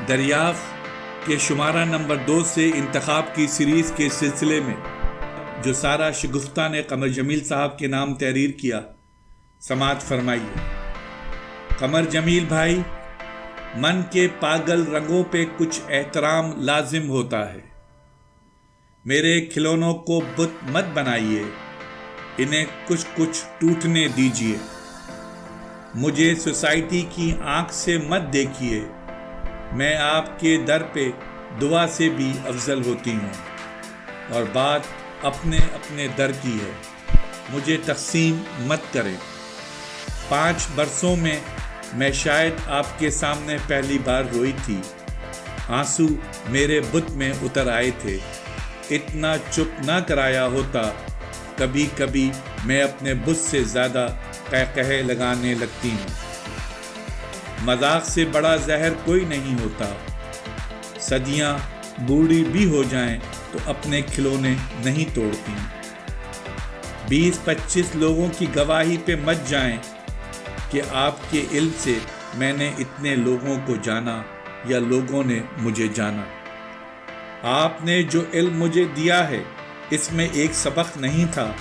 دریافت کے شمارہ نمبر 2 سے انتخاب کی سیریز کے سلسلے میں جو سارہ شگفتہ نے قمر جمیل صاحب کے نام تحریر کیا، سماعت فرمائیے۔ قمر جمیل بھائی، من کے پاگل رنگوں پہ کچھ احترام لازم ہوتا ہے۔ میرے کھلونوں کو بت مت بنائیے، انہیں کچھ کچھ ٹوٹنے دیجیے۔ مجھے سوسائٹی کی آنکھ سے مت دیکھیے، میں آپ کے در پہ دعا سے بھی افضل ہوتی ہوں، اور بات اپنے اپنے در کی ہے، مجھے تقسیم مت کریں۔ 5 برسوں میں شاید آپ کے سامنے پہلی بار روئی تھی، آنسو میرے بت میں اتر آئے تھے، اتنا چپ نہ کرایا ہوتا، کبھی کبھی میں اپنے بت سے زیادہ قہقہے لگانے لگتی ہوں۔ مذاق سے بڑا زہر کوئی نہیں ہوتا، صدیاں بوڑھی بھی ہو جائیں تو اپنے کھلونے نہیں توڑتی۔ 20-25 لوگوں کی گواہی پہ مت جائیں کہ آپ کے علم سے میں نے اتنے لوگوں کو جانا یا لوگوں نے مجھے جانا۔ آپ نے جو علم مجھے دیا ہے اس میں ایک سبق نہیں تھا،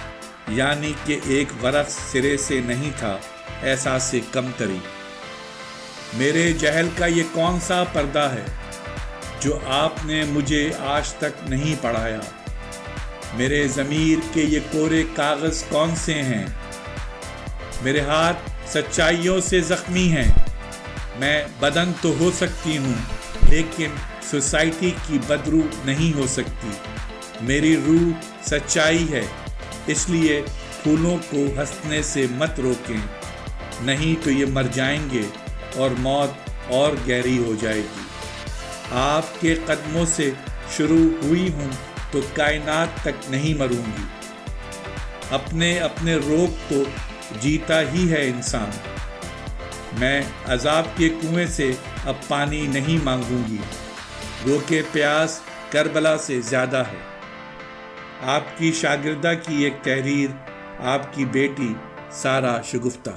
یعنی کہ ایک ورق سرے سے نہیں تھا، احساس کمتری۔ میرے جہل کا یہ کون سا پردہ ہے جو آپ نے مجھے آج تک نہیں پڑھایا؟ میرے ضمیر کے یہ کورے کاغذ کون سے ہیں؟ میرے ہاتھ سچائیوں سے زخمی ہیں۔ میں بدن تو ہو سکتی ہوں لیکن سوسائٹی کی بدرو نہیں ہو سکتی۔ میری روح سچائی ہے، اس لیے پھولوں کو ہنسنے سے مت روکیں، نہیں تو یہ مر جائیں گے اور موت اور گہری ہو جائے گی۔ آپ کے قدموں سے شروع ہوئی ہوں تو کائنات تک نہیں مروں گی۔ اپنے روگ تو جیتا ہی ہے انسان۔ میں عذاب کے کنویں سے اب پانی نہیں مانگوں گی، روکے پیاس کربلا سے زیادہ ہے۔ آپ کی شاگردہ کی ایک تحریر، آپ کی بیٹی سارہ شگفتہ۔